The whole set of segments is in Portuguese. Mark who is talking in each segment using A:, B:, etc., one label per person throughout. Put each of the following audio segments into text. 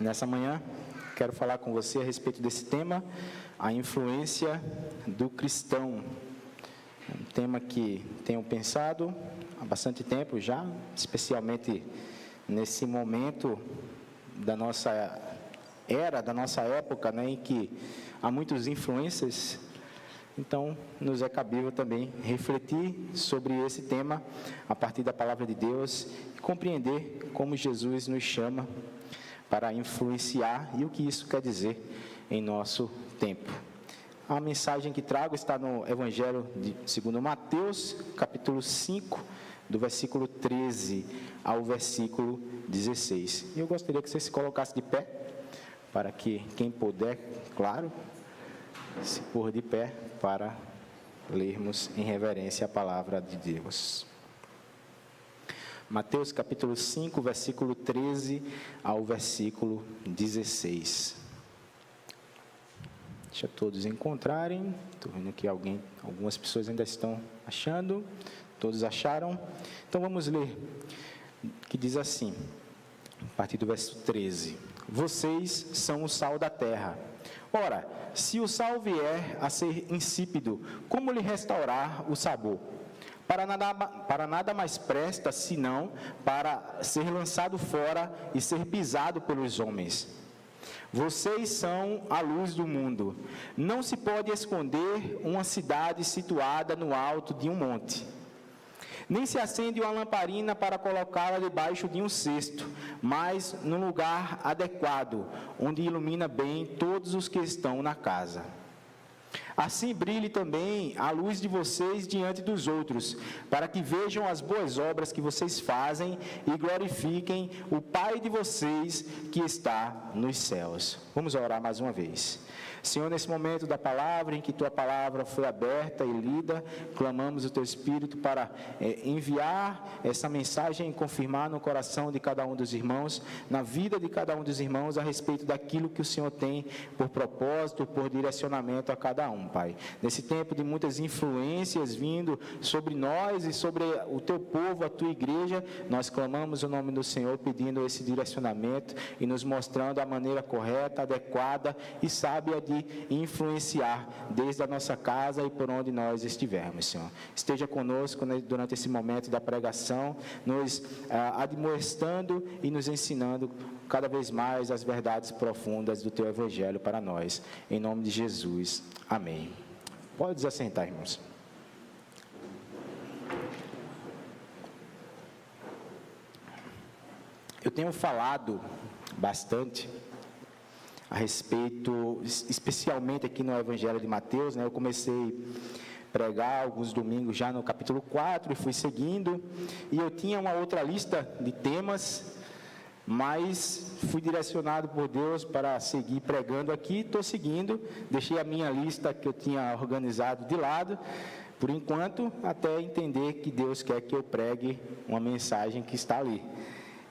A: Nessa manhã, quero falar com você a respeito desse tema, a influência do cristão. Um tema que tenho pensado há bastante tempo já, especialmente nesse momento da nossa era, da nossa época, em que há muitos influencers. Então, nos é cabível também refletir sobre esse tema a partir da palavra de Deus e compreender como Jesus nos chama para influenciar e o que isso quer dizer em nosso tempo. A mensagem que trago está no Evangelho segundo Mateus, capítulo 5, do versículo 13 ao versículo 16. E eu gostaria que você se colocasse de pé, para que quem puder, claro, se pôr de pé para lermos em reverência a palavra de Deus. Mateus capítulo 5, versículo 13 ao versículo 16. Deixa todos encontrarem. Estou vendo que algumas pessoas ainda estão achando. Todos acharam? Então vamos ler. Que diz assim, a partir do verso 13. Vocês são o sal da terra. Ora, se o sal vier a ser insípido, como lhe restaurar o sabor? Para nada mais presta, senão para ser lançado fora e ser pisado pelos homens. Vocês são a luz do mundo. Não se pode esconder uma cidade situada no alto de um monte. Nem se acende uma lamparina para colocá-la debaixo de um cesto, mas num lugar adequado, onde ilumina bem todos os que estão na casa. Assim brilhe também a luz de vocês diante dos outros, para que vejam as boas obras que vocês fazem e glorifiquem o Pai de vocês que está nos céus. Vamos orar mais uma vez. Senhor, nesse momento da palavra, em que Tua palavra foi aberta e lida, clamamos o Teu Espírito para enviar essa mensagem e confirmar no coração de cada um dos irmãos, na vida de cada um dos irmãos, a respeito daquilo que o Senhor tem por propósito, por direcionamento a cada um, Pai. Nesse tempo de muitas influências vindo sobre nós e sobre o Teu povo, a Tua igreja, nós clamamos o nome do Senhor, pedindo esse direcionamento e nos mostrando a maneira correta, adequada e sábia de influenciar desde a nossa casa e por onde nós estivermos, Senhor. Esteja conosco durante esse momento da pregação, nos admoestando e nos ensinando cada vez mais as verdades profundas do Teu Evangelho para nós. Em nome de Jesus. Amém. Pode desassentar, irmãos. Eu tenho falado bastante a respeito, especialmente aqui no Evangelho de Mateus, Eu comecei a pregar alguns domingos já no capítulo 4 e fui seguindo, e eu tinha uma outra lista de temas, mas fui direcionado por Deus para seguir pregando aqui, estou seguindo, deixei a minha lista que eu tinha organizado de lado, por enquanto, até entender que Deus quer que eu pregue uma mensagem que está ali.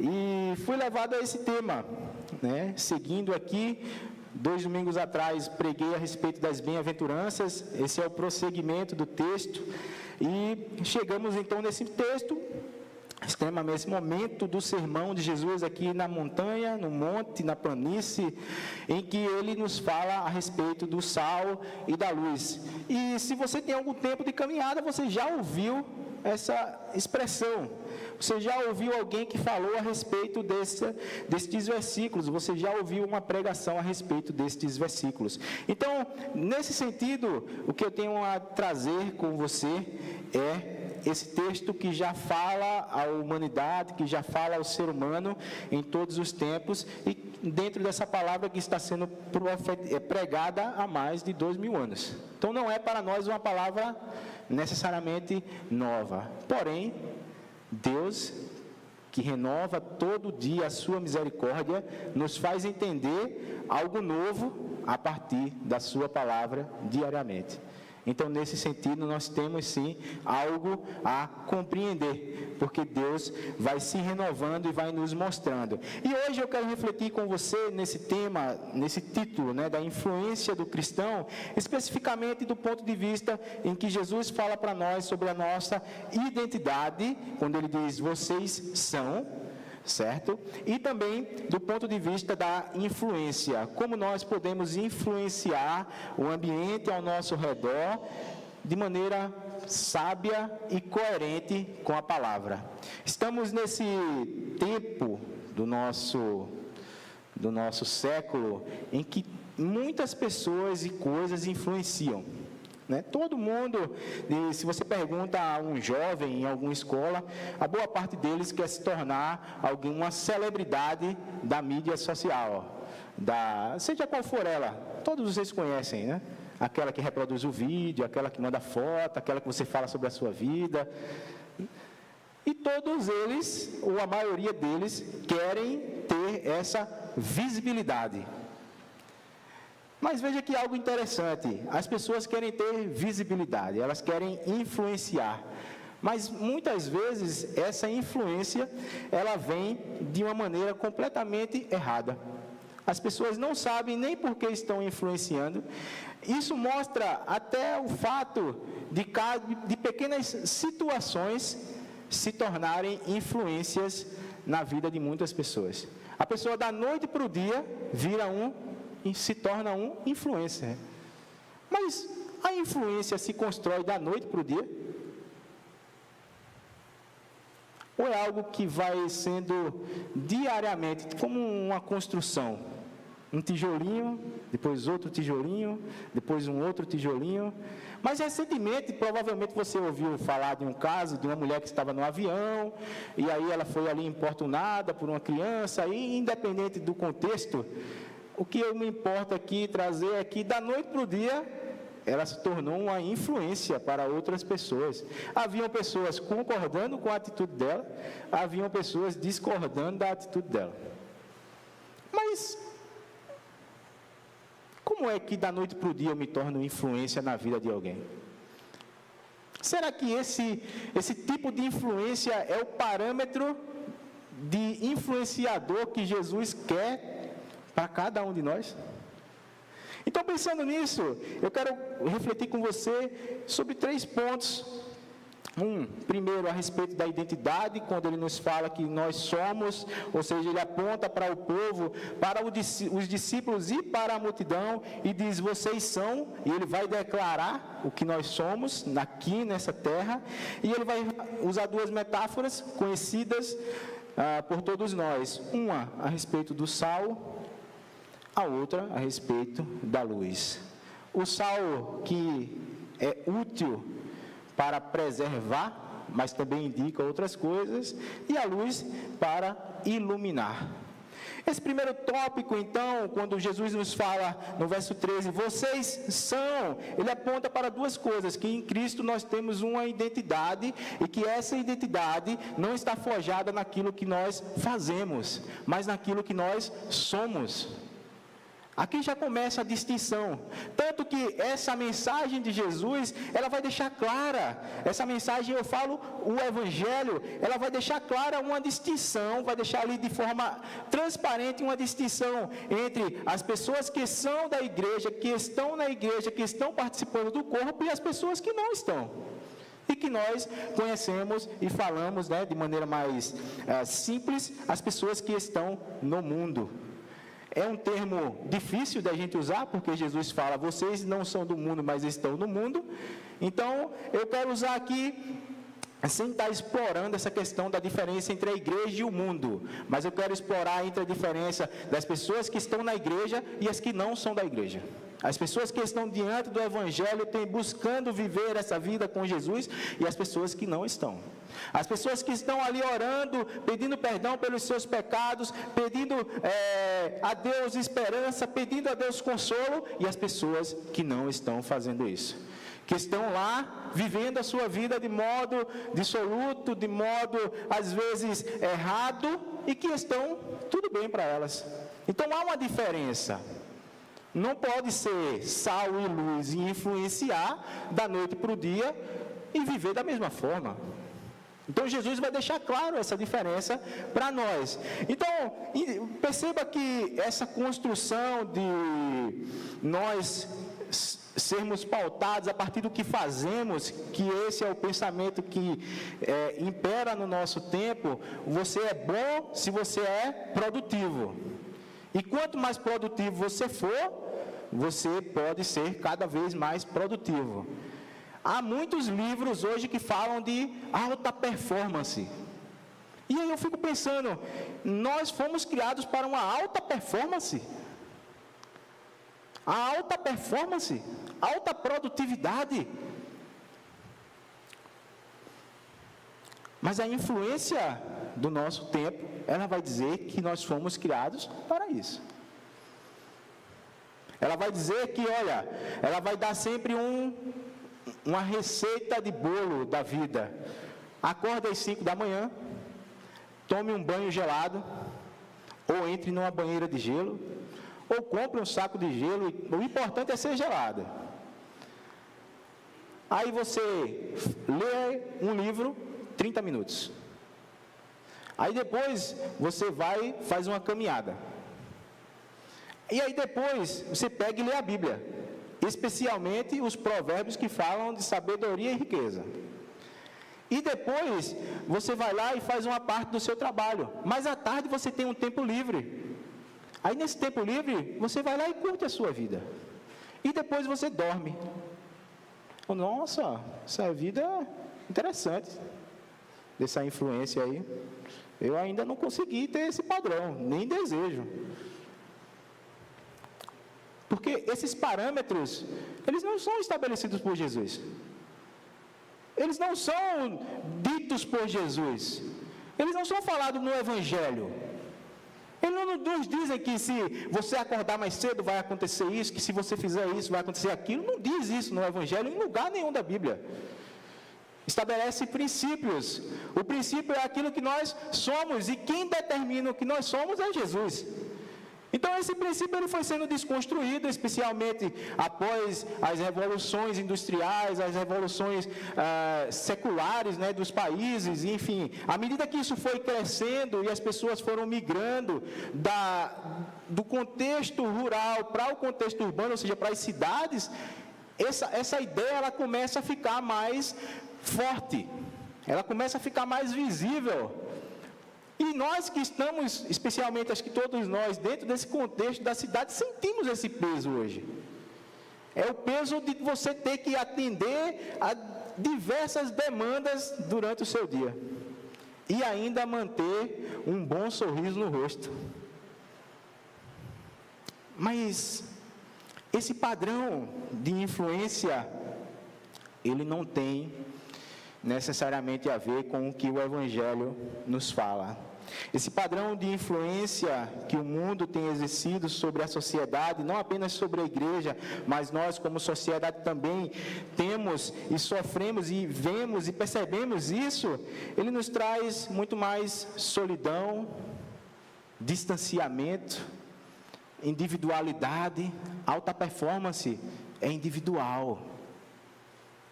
A: E fui levado a esse tema, seguindo aqui, 2 domingos atrás preguei a respeito das bem-aventuranças, esse é o prosseguimento do texto, e chegamos então nesse texto, extremamente esse momento do sermão de Jesus aqui na montanha, no monte, na planície, em que ele nos fala a respeito do sal e da luz. E se você tem algum tempo de caminhada, você já ouviu essa expressão, você já ouviu alguém que falou a respeito destes versículos, você já ouviu uma pregação a respeito destes versículos. Então, nesse sentido, o que eu tenho a trazer com você é esse texto que já fala à humanidade, que já fala ao ser humano em todos os tempos, e dentro dessa palavra que está sendo pregada há mais de 2000 anos. Então não é para nós uma palavra necessariamente nova, porém, Deus, que renova todo dia a sua misericórdia, nos faz entender algo novo a partir da sua palavra diariamente. Então, nesse sentido, nós temos sim algo a compreender, porque Deus vai se renovando e vai nos mostrando. E hoje eu quero refletir com você nesse tema, nesse título, da influência do cristão, especificamente do ponto de vista em que Jesus fala para nós sobre a nossa identidade, quando ele diz, vocês são, certo? E também do ponto de vista da influência, como nós podemos influenciar o ambiente ao nosso redor de maneira sábia e coerente com a palavra. Estamos nesse tempo do nosso século em que muitas pessoas e coisas influenciam. Todo mundo, se você pergunta a um jovem em alguma escola, a boa parte deles quer se tornar uma celebridade da mídia social, seja qual for ela, todos vocês conhecem, né? Aquela que reproduz o vídeo, aquela que manda foto, aquela que você fala sobre a sua vida. E todos eles, ou a maioria deles, querem ter essa visibilidade. Mas veja que algo interessante, as pessoas querem ter visibilidade, elas querem influenciar, mas muitas vezes essa influência, ela vem de uma maneira completamente errada. As pessoas não sabem nem por que estão influenciando. Isso mostra até o fato de pequenas situações se tornarem influências na vida de muitas pessoas. A pessoa da noite para o dia se torna um influencer. Mas a influência se constrói da noite para o dia? Ou é algo que vai sendo diariamente, como uma construção? Um tijolinho, depois outro tijolinho, depois um outro tijolinho. Mas recentemente, provavelmente você ouviu falar de um caso de uma mulher que estava no avião, e aí ela foi ali importunada por uma criança, e independente do contexto, o que eu me importo aqui trazer é que da noite para o dia, ela se tornou uma influência para outras pessoas. Haviam pessoas concordando com a atitude dela, haviam pessoas discordando da atitude dela. Mas como é que da noite para o dia eu me torno influência na vida de alguém? Será que esse tipo de influência é o parâmetro de influenciador que Jesus quer para cada um de nós? Então, pensando nisso, eu quero refletir com você sobre 3 pontos. Primeiro, a respeito da identidade, quando ele nos fala que nós somos, ou seja, ele aponta para o povo, para os discípulos e para a multidão, e diz, vocês são, e ele vai declarar o que nós somos aqui nessa terra, e ele vai usar 2 metáforas conhecidas por todos nós. Uma a respeito do sal, a outra a respeito da luz. O sal que é útil para preservar, mas também indica outras coisas, e a luz para iluminar. Esse primeiro tópico, então, quando Jesus nos fala no verso 13, vocês são, ele aponta para 2 coisas, que em Cristo nós temos uma identidade, e que essa identidade não está forjada naquilo que nós fazemos, mas naquilo que nós somos. Aqui já começa a distinção, tanto que essa mensagem de Jesus, ela vai deixar clara, essa mensagem, eu falo, o Evangelho, ela vai deixar clara uma distinção, vai deixar ali de forma transparente uma distinção entre as pessoas que são da igreja, que estão na igreja, que estão participando do corpo, e as pessoas que não estão. E que nós conhecemos e falamos, de maneira mais simples, as pessoas que estão no mundo. É um termo difícil da gente usar, porque Jesus fala, vocês não são do mundo, mas estão no mundo. Então, eu quero usar aqui, sem estar explorando essa questão da diferença entre a igreja e o mundo, mas eu quero explorar entre a diferença das pessoas que estão na igreja e as que não são da igreja. As pessoas que estão diante do Evangelho, buscando viver essa vida com Jesus, e as pessoas que não estão. As pessoas que estão ali orando, pedindo perdão pelos seus pecados, pedindo a Deus esperança, pedindo a Deus consolo, e as pessoas que não estão fazendo isso, que estão lá vivendo a sua vida de modo dissoluto, de modo às vezes errado, e que estão tudo bem para elas. Então há uma diferença. Não pode ser sal e luz e influenciar da noite para o dia e viver da mesma forma. Então Jesus vai deixar claro essa diferença para nós. Então, perceba que essa construção de nós sermos pautados a partir do que fazemos, que esse é o pensamento que impera no nosso tempo. Você é bom se você é produtivo. E quanto mais produtivo você for, você pode ser cada vez mais produtivo. Há muitos livros hoje que falam de alta performance. E aí eu fico pensando, nós fomos criados para uma alta performance. A alta performance, alta produtividade. Mas a influência do nosso tempo, ela vai dizer que nós fomos criados para isso. Ela vai dizer que, olha, ela vai dar sempre uma receita de bolo da vida. Acorde às 5 da manhã, tome um banho gelado, ou entre numa banheira de gelo, ou compre um saco de gelo, o importante é ser gelado. Aí você lê um livro, 30 minutos. Aí depois você vai e faz uma caminhada. E aí depois você pega e lê a Bíblia, especialmente os provérbios que falam de sabedoria e riqueza. E depois você vai lá e faz uma parte do seu trabalho. Mas à tarde você tem um tempo livre. Aí nesse tempo livre, você vai lá e curte a sua vida. E depois você dorme. Nossa, essa vida é interessante. Dessa influência aí. Eu ainda não consegui ter esse padrão, nem desejo. Porque esses parâmetros, eles não são estabelecidos por Jesus. Eles não são ditos por Jesus. Eles não são falados no Evangelho. Eles não nos dizem que se você acordar mais cedo vai acontecer isso, que se você fizer isso vai acontecer aquilo. Não diz isso no Evangelho em lugar nenhum da Bíblia. Estabelece princípios. O princípio é aquilo que nós somos e quem determina o que nós somos é Jesus. Então esse princípio ele foi sendo desconstruído, especialmente após as revoluções industriais, as revoluções seculares, né, dos países, enfim. À medida que isso foi crescendo e as pessoas foram migrando do contexto rural para o contexto urbano, ou seja, para as cidades, essa ideia ela começa a ficar mais forte, ela começa a ficar mais visível. E nós que estamos, especialmente acho que todos nós, dentro desse contexto da cidade, sentimos esse peso hoje. É o peso de você ter que atender a diversas demandas durante o seu dia. E ainda manter um bom sorriso no rosto. Mas esse padrão de influência, ele não tem necessariamente a ver com o que o Evangelho nos fala. Esse padrão de influência que o mundo tem exercido sobre a sociedade, não apenas sobre a igreja, mas nós como sociedade também temos e sofremos e vemos e percebemos isso, ele nos traz muito mais solidão, distanciamento, individualidade. Alta performance é individual.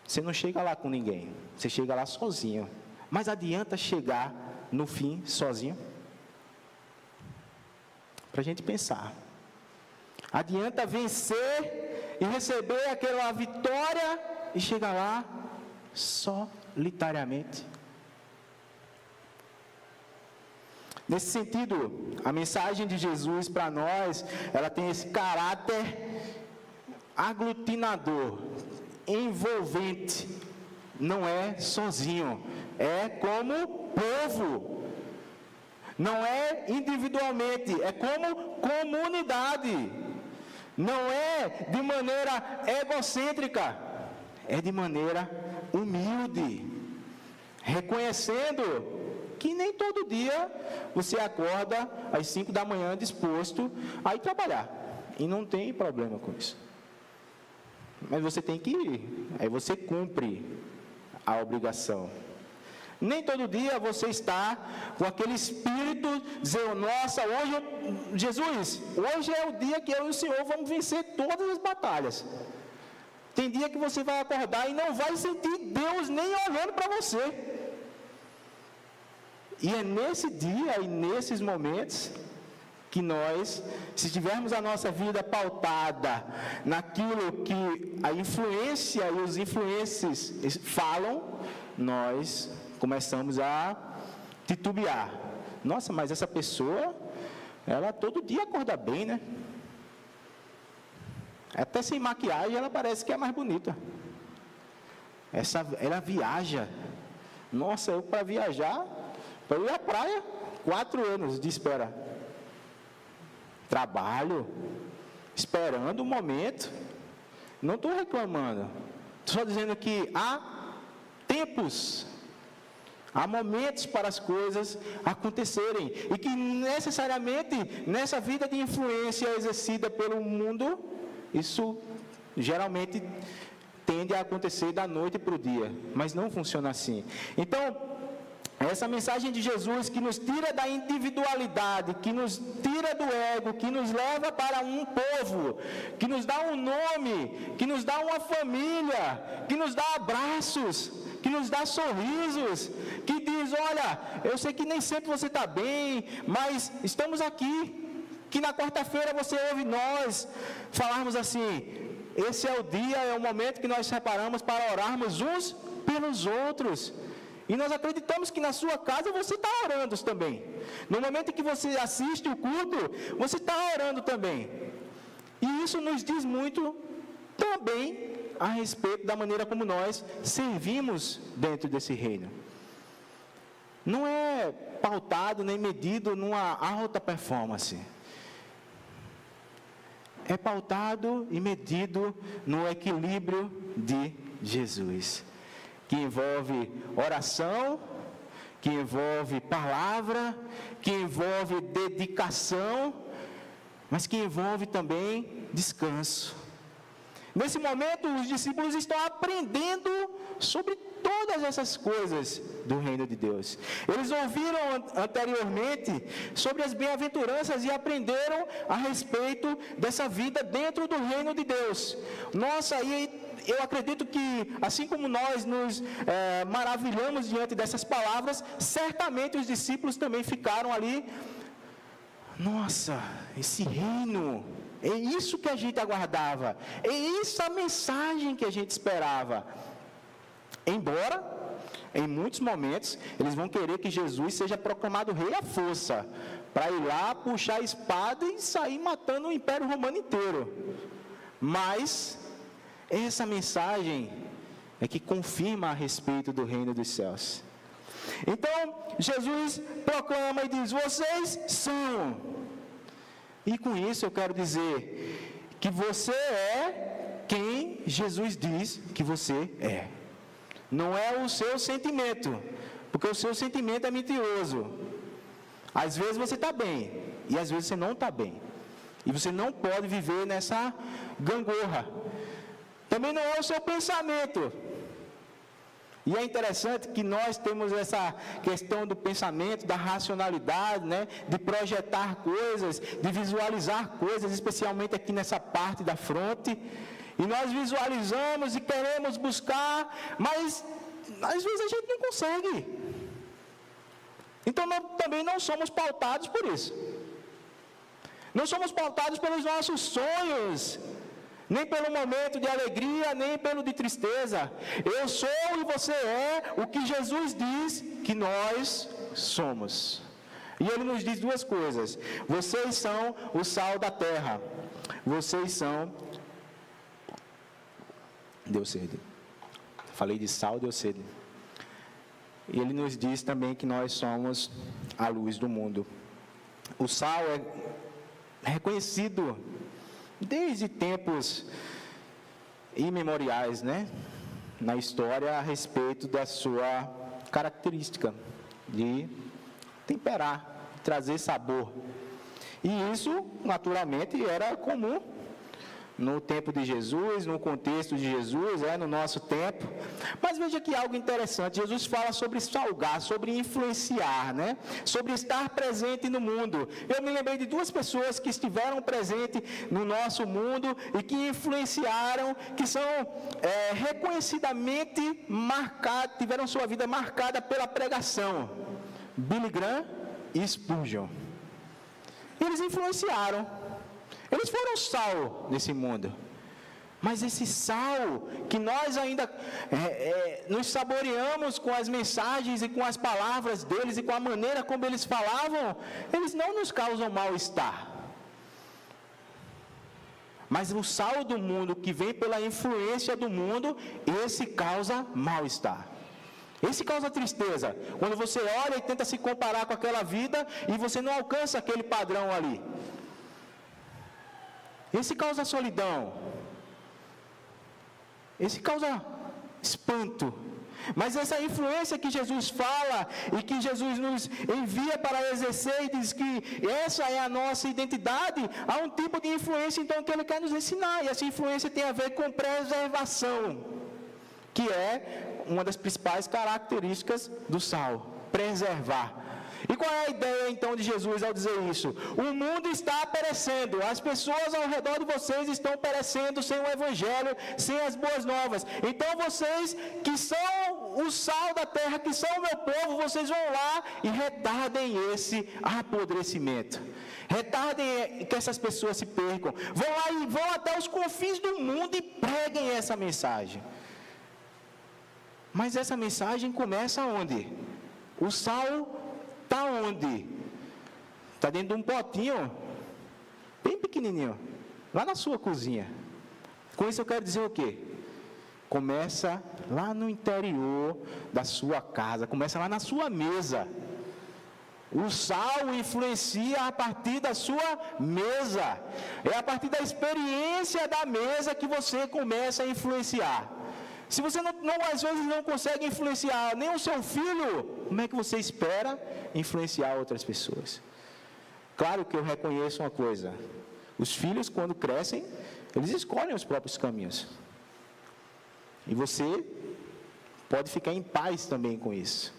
A: Você não chega lá com ninguém, você chega lá sozinho. Mas adianta chegar no fim sozinho? Para a gente pensar. Adianta vencer e receber aquela vitória e chegar lá solitariamente? Nesse sentido, a mensagem de Jesus para nós, ela tem esse caráter aglutinador, envolvente. Não é sozinho, é como povo. Não é individualmente, é como comunidade. Não é de maneira egocêntrica, é de maneira humilde, reconhecendo que nem todo dia você acorda às 5 da manhã disposto a ir trabalhar. E não tem problema com isso. Mas você tem que ir, aí você cumpre a obrigação. Nem todo dia você está com aquele espírito, dizendo, nossa, Jesus, hoje é o dia que eu e o Senhor vamos vencer todas as batalhas. Tem dia que você vai acordar e não vai sentir Deus nem olhando para você. E é nesse dia e nesses momentos que nós, se tivermos a nossa vida pautada naquilo que a influência e os influencers falam, nós começamos a titubear. Nossa, mas essa pessoa, ela todo dia acorda bem, né? Até sem maquiagem ela parece que é mais bonita. Ela viaja. Nossa, eu para viajar, para ir à praia, 4 anos de espera. Trabalho, esperando o momento. Não estou reclamando. Estou só dizendo que há tempos, há momentos para as coisas acontecerem. E que necessariamente, nessa vida de influência exercida pelo mundo, isso geralmente tende a acontecer da noite para o dia. Mas não funciona assim. Então, essa mensagem de Jesus que nos tira da individualidade, que nos tira do ego, que nos leva para um povo, que nos dá um nome, que nos dá uma família, que nos dá abraços, que nos dá sorrisos, que diz, olha, eu sei que nem sempre você está bem, mas estamos aqui, que na quarta-feira você ouve nós falarmos assim, esse é o dia, é o momento que nós separamos para orarmos uns pelos outros. E nós acreditamos que na sua casa você está orando também. No momento em que você assiste o culto, você está orando também. E isso nos diz muito também a respeito da maneira como nós servimos dentro desse reino. Não é pautado nem medido numa alta performance. É pautado e medido no equilíbrio de Jesus, que envolve oração, que envolve palavra, que envolve dedicação, mas que envolve também descanso. Nesse momento, os discípulos estão aprendendo sobre todas essas coisas do reino de Deus. Eles ouviram anteriormente sobre as bem-aventuranças e aprenderam a respeito dessa vida dentro do reino de Deus. Nossa, e eu acredito que, assim como nós nos maravilhamos diante dessas palavras, certamente os discípulos também ficaram ali. Nossa, esse reino, é isso que a gente aguardava, é essa mensagem que a gente esperava. Embora, em muitos momentos, eles vão querer que Jesus seja proclamado rei à força, para ir lá, puxar a espada e sair matando o Império Romano inteiro. Mas essa mensagem é que confirma a respeito do reino dos céus. Então, Jesus proclama e diz, vocês são. E com isso eu quero dizer que você é quem Jesus diz que você é. Não é o seu sentimento, porque o seu sentimento é mentiroso. Às vezes você está bem, e às vezes você não está bem. E você não pode viver nessa gangorra. Também não é o seu pensamento. E é interessante que nós temos essa questão do pensamento, da racionalidade, né? De projetar coisas, de visualizar coisas, especialmente aqui nessa parte da fronte. E nós visualizamos e queremos buscar, mas às vezes a gente não consegue. Então nós também não somos pautados por isso. Não somos pautados pelos nossos sonhos, nem pelo momento de alegria, nem pelo de tristeza. Eu sou e você é o que Jesus diz que nós somos. E Ele nos diz duas coisas. Vocês são o sal da terra. Vocês são... Deu sede. Falei de sal, deu sede. E Ele nos diz também que nós somos a luz do mundo. O sal é reconhecido desde tempos imemoriais, né? Na história a respeito da sua característica de temperar, trazer sabor. E isso, naturalmente, era comum no tempo de Jesus, no contexto de Jesus, no nosso tempo. Mas veja que algo interessante, Jesus fala sobre salgar, sobre influenciar, né? Sobre estar presente no mundo. Eu me lembrei de duas pessoas que estiveram presentes no nosso mundo e que influenciaram, que são reconhecidamente marcadas, tiveram sua vida marcada pela pregação. Billy Graham e Spurgeon. Eles influenciaram. Eles foram sal nesse mundo. Mas esse sal, que nós ainda nos saboreamos com as mensagens e com as palavras deles e com a maneira como eles falavam, eles não nos causam mal-estar. Mas o sal do mundo, que vem pela influência do mundo, esse causa mal-estar. Esse causa tristeza. Quando você olha e tenta se comparar com aquela vida e você não alcança aquele padrão ali. Esse causa solidão. Esse causa espanto. Mas essa influência que Jesus fala e que Jesus nos envia para exercer e diz que essa é a nossa identidade, há um tipo de influência então que ele quer nos ensinar. E essa influência tem a ver com preservação, que é uma das principais características do sal, preservar. E qual é a ideia então de Jesus ao dizer isso? O mundo está perecendo, as pessoas ao redor de vocês estão perecendo sem o Evangelho, sem as boas novas. Então vocês que são o sal da terra, que são o meu povo, vocês vão lá e retardem esse apodrecimento. Retardem que essas pessoas se percam. Vão lá e vão até os confins do mundo e preguem essa mensagem. Mas essa mensagem começa onde? O sal está onde? Está dentro de um potinho, bem pequenininho, lá na sua cozinha. Com isso eu quero dizer o quê? Começa lá no interior da sua casa, começa lá na sua mesa. O sal influencia a partir da sua mesa. É a partir da experiência da mesa que você começa a influenciar. Se você às vezes não consegue influenciar nem o seu filho, como é que você espera influenciar outras pessoas? Claro que eu reconheço uma coisa: os filhos, quando crescem, eles escolhem os próprios caminhos. E você pode ficar em paz também com isso.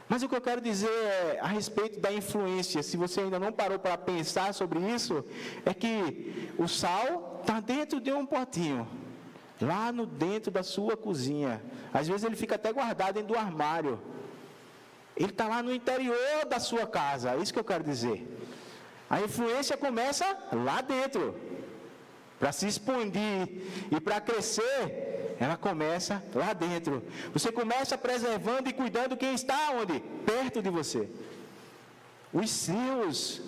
A: Mas o que eu quero dizer a respeito da influência, se você ainda não parou para pensar sobre isso, é que o sal está dentro de um potinho, lá no dentro da sua cozinha. Às vezes ele fica até guardado dentro do armário. Ele está lá no interior da sua casa, é isso que eu quero dizer. A influência começa lá dentro. Para se expandir e para crescer, ela começa lá dentro. Você começa preservando e cuidando quem está onde? Perto de você. Os seus.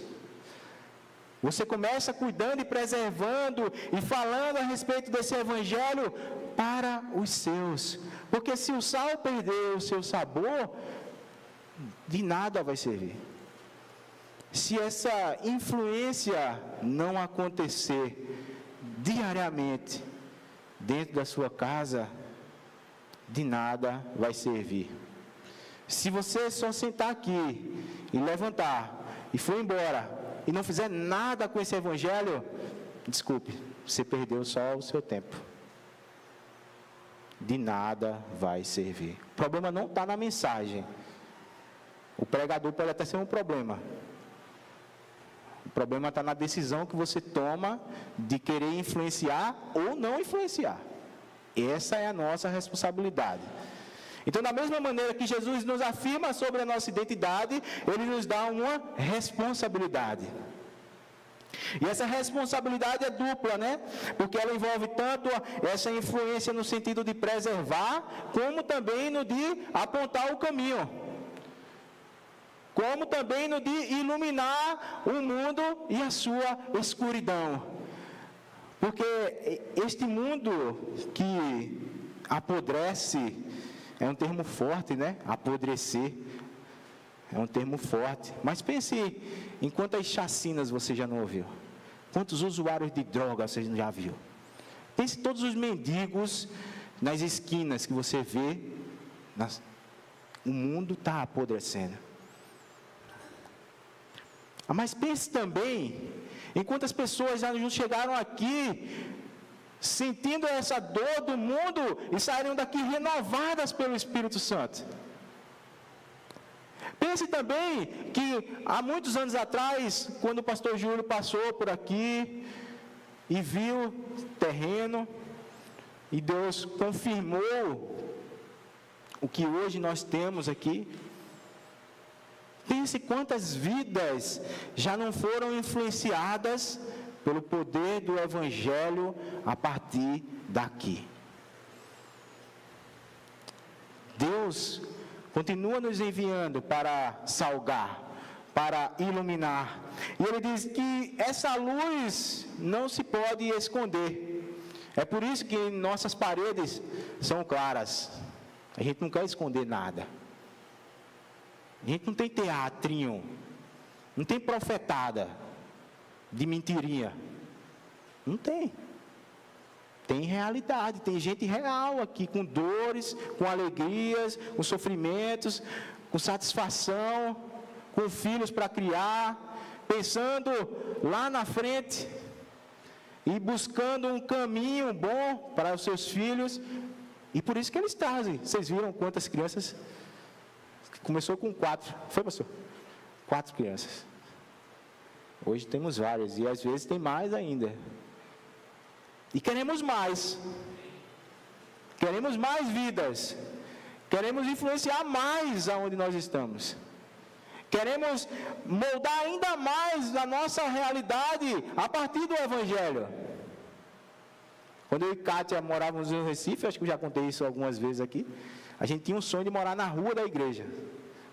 A: Você começa cuidando e preservando e falando a respeito desse evangelho para os seus. Porque se o sal perder o seu sabor, de nada vai servir. Se essa influência não acontecer diariamente dentro da sua casa, de nada vai servir. Se você só sentar aqui e levantar e for embora e não fizer nada com esse evangelho, desculpe, você perdeu só o seu tempo. De nada vai servir. O problema não está na mensagem. O pregador pode até ser um problema. O problema está na decisão que você toma de querer influenciar ou não influenciar. Essa é a nossa responsabilidade. Então, da mesma maneira que Jesus nos afirma sobre a nossa identidade, Ele nos dá uma responsabilidade. E essa responsabilidade é dupla, né? Porque ela envolve tanto essa influência no sentido de preservar, como também no de apontar o caminho. Como também no de iluminar o mundo e a sua escuridão. Porque este mundo que apodrece, é um termo forte, né? Apodrecer é um termo forte. Mas pense em quantas chacinas você já não ouviu. Quantos usuários de droga você já viu. Pense em todos os mendigos nas esquinas que você vê. O mundo está apodrecendo. Mas pense também em quantas pessoas já chegaram aqui sentindo essa dor do mundo e saíram daqui renovadas pelo Espírito Santo. Pense também que há muitos anos atrás, quando o pastor Júlio passou por aqui e viu terreno, e Deus confirmou o que hoje nós temos aqui. Pense quantas vidas já não foram influenciadas pelo poder do Evangelho a partir daqui. Deus continua nos enviando para salgar, para iluminar. E Ele diz que essa luz não se pode esconder. É por isso que nossas paredes são claras. A gente não quer esconder nada. A gente não tem teatrinho, não tem profetada de mentirinha. Não tem. Tem realidade, tem gente real aqui, com dores, com alegrias, com sofrimentos, com satisfação, com filhos para criar, pensando lá na frente e buscando um caminho bom para os seus filhos. E por isso que eles trazem. Vocês viram quantas crianças? Começou com 4, foi, pastor? 4 crianças. Hoje temos várias, e às vezes tem mais ainda. E queremos mais. Queremos mais vidas. Queremos influenciar mais aonde nós estamos. Queremos moldar ainda mais a nossa realidade a partir do Evangelho. Quando eu e Kátia morávamos no Recife, acho que eu já contei isso algumas vezes aqui, a gente tinha um sonho de morar na rua da igreja.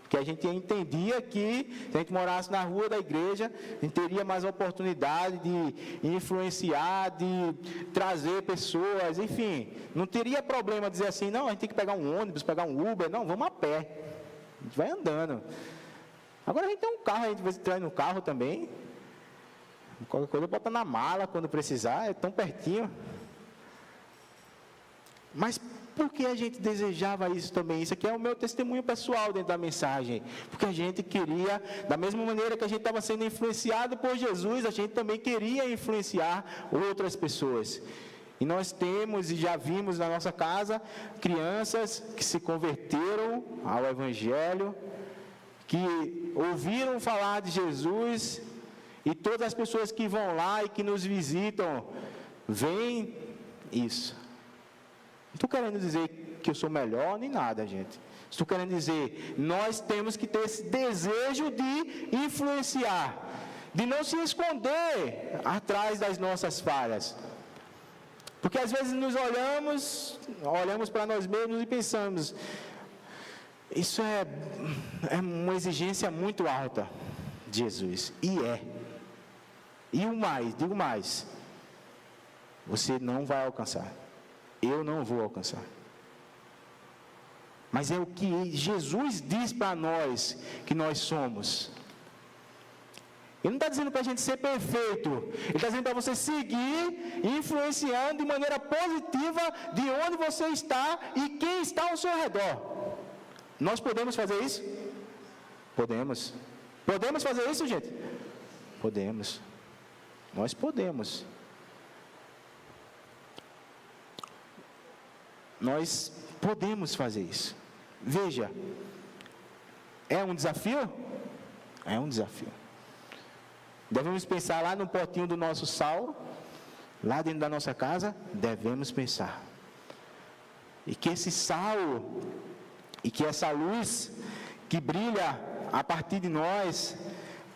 A: Porque a gente entendia que, se a gente morasse na rua da igreja, a gente teria mais oportunidade de influenciar, de trazer pessoas, enfim. Não teria problema dizer assim, não, a gente tem que pegar um ônibus, pegar um Uber. Não, vamos a pé. A gente vai andando. Agora a gente tem um carro, a gente vai entrar no carro também. Qualquer coisa bota na mala quando precisar, é tão pertinho. Mas por que a gente desejava isso também? Isso aqui é o meu testemunho pessoal dentro da mensagem. Porque a gente queria, da mesma maneira que a gente estava sendo influenciado por Jesus, a gente também queria influenciar outras pessoas. E nós temos e já vimos na nossa casa crianças que se converteram ao Evangelho, que ouviram falar de Jesus, e todas as pessoas que vão lá e que nos visitam, veem isso. Não estou querendo dizer que eu sou melhor nem nada, gente. Estou querendo dizer, nós temos que ter esse desejo de influenciar, de não se esconder atrás das nossas falhas. Porque às vezes nos olhamos para nós mesmos e pensamos, isso é uma exigência muito alta de Jesus. E é. E o mais, digo mais, você não vai alcançar. Eu não vou alcançar. Mas é o que Jesus diz para nós que nós somos. Ele não está dizendo para a gente ser perfeito. Ele está dizendo para você seguir influenciando de maneira positiva de onde você está e quem está ao seu redor. Nós podemos fazer isso? Podemos. Podemos fazer isso, gente? Podemos. Nós podemos. Nós podemos fazer isso. Veja, é um desafio? É um desafio. Devemos pensar lá no potinho do nosso sal, lá dentro da nossa casa? Devemos pensar. E que esse sal, e que essa luz que brilha a partir de nós,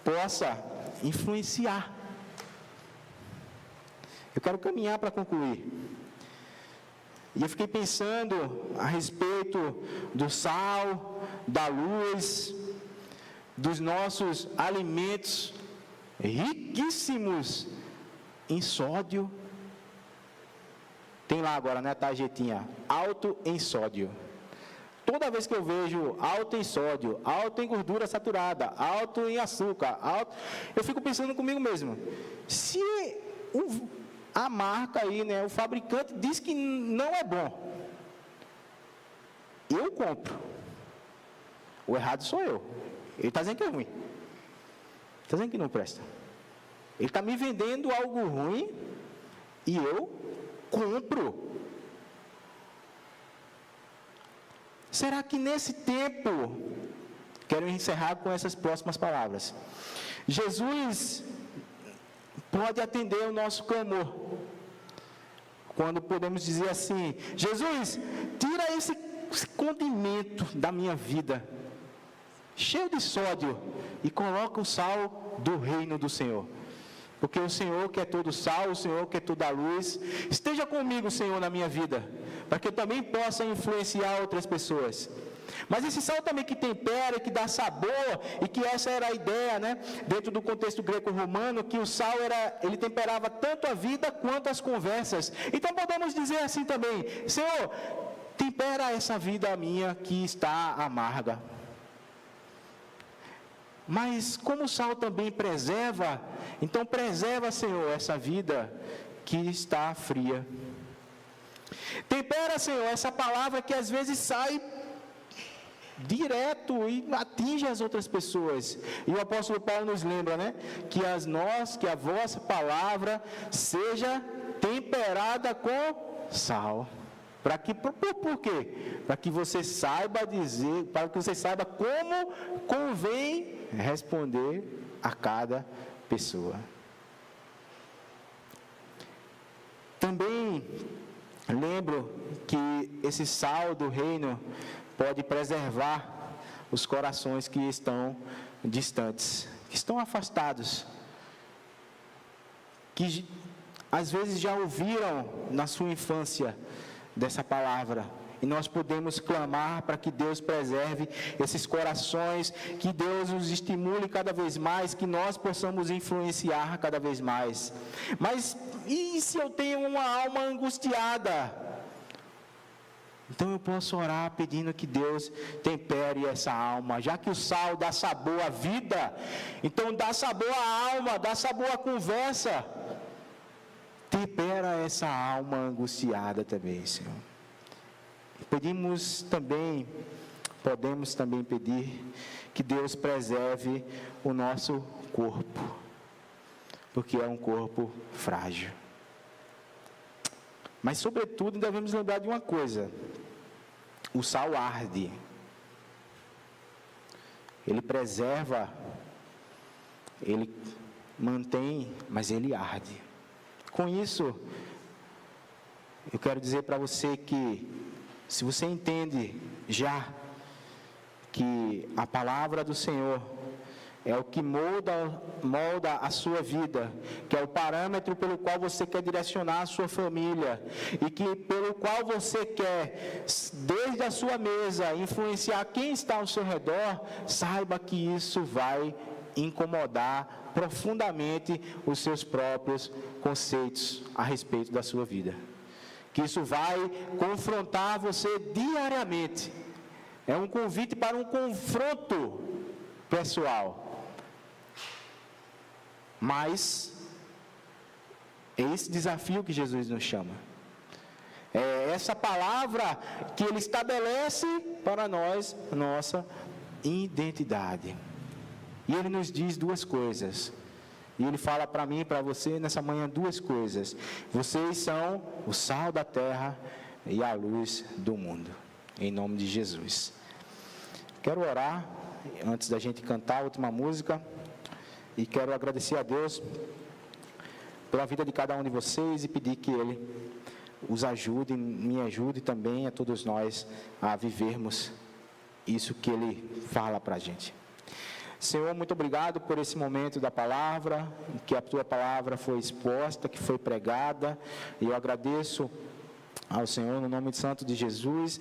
A: possa influenciar. Eu quero caminhar para concluir. E eu fiquei pensando a respeito do sal, da luz, dos nossos alimentos riquíssimos em sódio. Tem lá agora, né, a tarjetinha, alto em sódio. Toda vez que eu vejo alto em sódio, alto em gordura saturada, alto em açúcar, eu fico pensando comigo mesmo, se a marca aí, né, o fabricante diz que não é bom, eu compro. O errado sou eu. Ele está dizendo que é ruim. Está dizendo que não presta. Ele está me vendendo algo ruim e eu compro. Será que nesse tempo, quero encerrar com essas próximas palavras, Jesus pode atender o nosso clamor, quando podemos dizer assim, Jesus, tira esse condimento da minha vida, cheio de sódio, e coloca o sal do reino do Senhor. Porque o Senhor que é todo sal, o Senhor que é toda luz, esteja comigo, Senhor, na minha vida, para que eu também possa influenciar outras pessoas. Mas esse sal também que tempera, que dá sabor, e que essa era a ideia, né? Dentro do contexto greco-romano, que o sal ele temperava tanto a vida quanto as conversas. Então podemos dizer assim também: Senhor, tempera essa vida minha que está amarga. Mas como o sal também preserva, então preserva, Senhor, essa vida que está fria. Tempera, Senhor, essa palavra que às vezes sai direto e atinge as outras pessoas. E o apóstolo Paulo nos lembra, né? Que a vossa palavra seja temperada com sal. Por quê? Para que você saiba dizer, para que você saiba como convém responder a cada pessoa. Também lembro que esse sal do reino pode preservar os corações que estão distantes, que estão afastados, que às vezes já ouviram na sua infância dessa palavra, e nós podemos clamar para que Deus preserve esses corações, que Deus nos estimule cada vez mais, que nós possamos influenciar cada vez mais. Mas e se eu tenho uma alma angustiada? Então eu posso orar pedindo que Deus tempere essa alma, já que o sal dá sabor à vida, então dá sabor à alma, dá sabor à conversa. Tempera essa alma angustiada também, Senhor. Podemos também pedir que Deus preserve o nosso corpo, porque é um corpo frágil. Mas, sobretudo, devemos lembrar de uma coisa: o sal arde. Ele preserva, ele mantém, mas ele arde. Com isso, eu quero dizer para você que, se você entende já que a palavra do Senhor é o que molda a sua vida, que é o parâmetro pelo qual você quer direcionar a sua família, e que pelo qual você quer, desde a sua mesa, influenciar quem está ao seu redor, saiba que isso vai incomodar profundamente os seus próprios conceitos a respeito da sua vida. Que isso vai confrontar você diariamente. É um convite para um confronto pessoal. Mas é esse desafio que Jesus nos chama. É essa palavra que Ele estabelece para nós, nossa identidade. E Ele nos diz duas coisas. E Ele fala para mim e para você nessa manhã duas coisas. Vocês são o sal da terra e a luz do mundo. Em nome de Jesus. Quero orar antes da gente cantar a última música. E quero agradecer a Deus pela vida de cada um de vocês e pedir que Ele os ajude, me ajude também a todos nós a vivermos isso que Ele fala para a gente. Senhor, muito obrigado por esse momento da palavra, que a Tua palavra foi exposta, que foi pregada, e eu agradeço ao Senhor no nome santo de Jesus,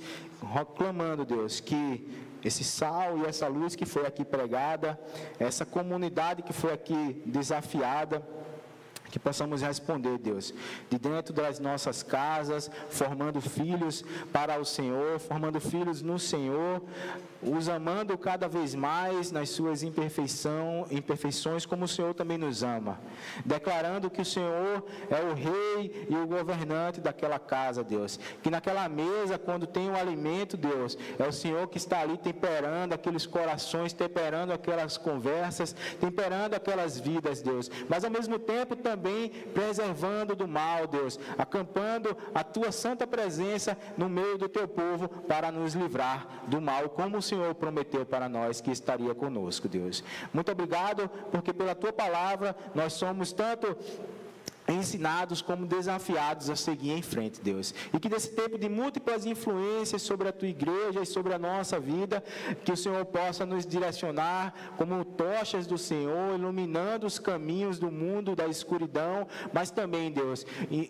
A: clamando, Deus, que esse sal e essa luz que foi aqui pregada, essa comunidade que foi aqui desafiada, que possamos responder, Deus, de dentro das nossas casas, formando filhos para o Senhor, formando filhos no Senhor, os amando cada vez mais nas suas imperfeições, como o Senhor também nos ama, declarando que o Senhor é o rei e o governante daquela casa, Deus, que naquela mesa, quando tem o alimento, Deus, é o Senhor que está ali temperando aqueles corações, temperando aquelas conversas, temperando aquelas vidas, Deus, mas ao mesmo tempo também preservando do mal, Deus, acampando a Tua santa presença no meio do Teu povo para nos livrar do mal, como o Senhor prometeu para nós que estaria conosco, Deus. Muito obrigado, porque pela Tua palavra nós somos tanto ensinados como desafiados a seguir em frente, Deus. E que nesse tempo de múltiplas influências sobre a Tua igreja e sobre a nossa vida, que o Senhor possa nos direcionar como tochas do Senhor, iluminando os caminhos do mundo, da escuridão, mas também, Deus,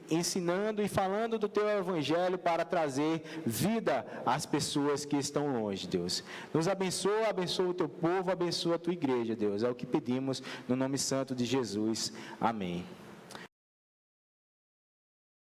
A: ensinando e falando do Teu Evangelho para trazer vida às pessoas que estão longe, Deus. Nos abençoa, abençoa o Teu povo, abençoa a Tua igreja, Deus. É o que pedimos no nome santo de Jesus. Amém.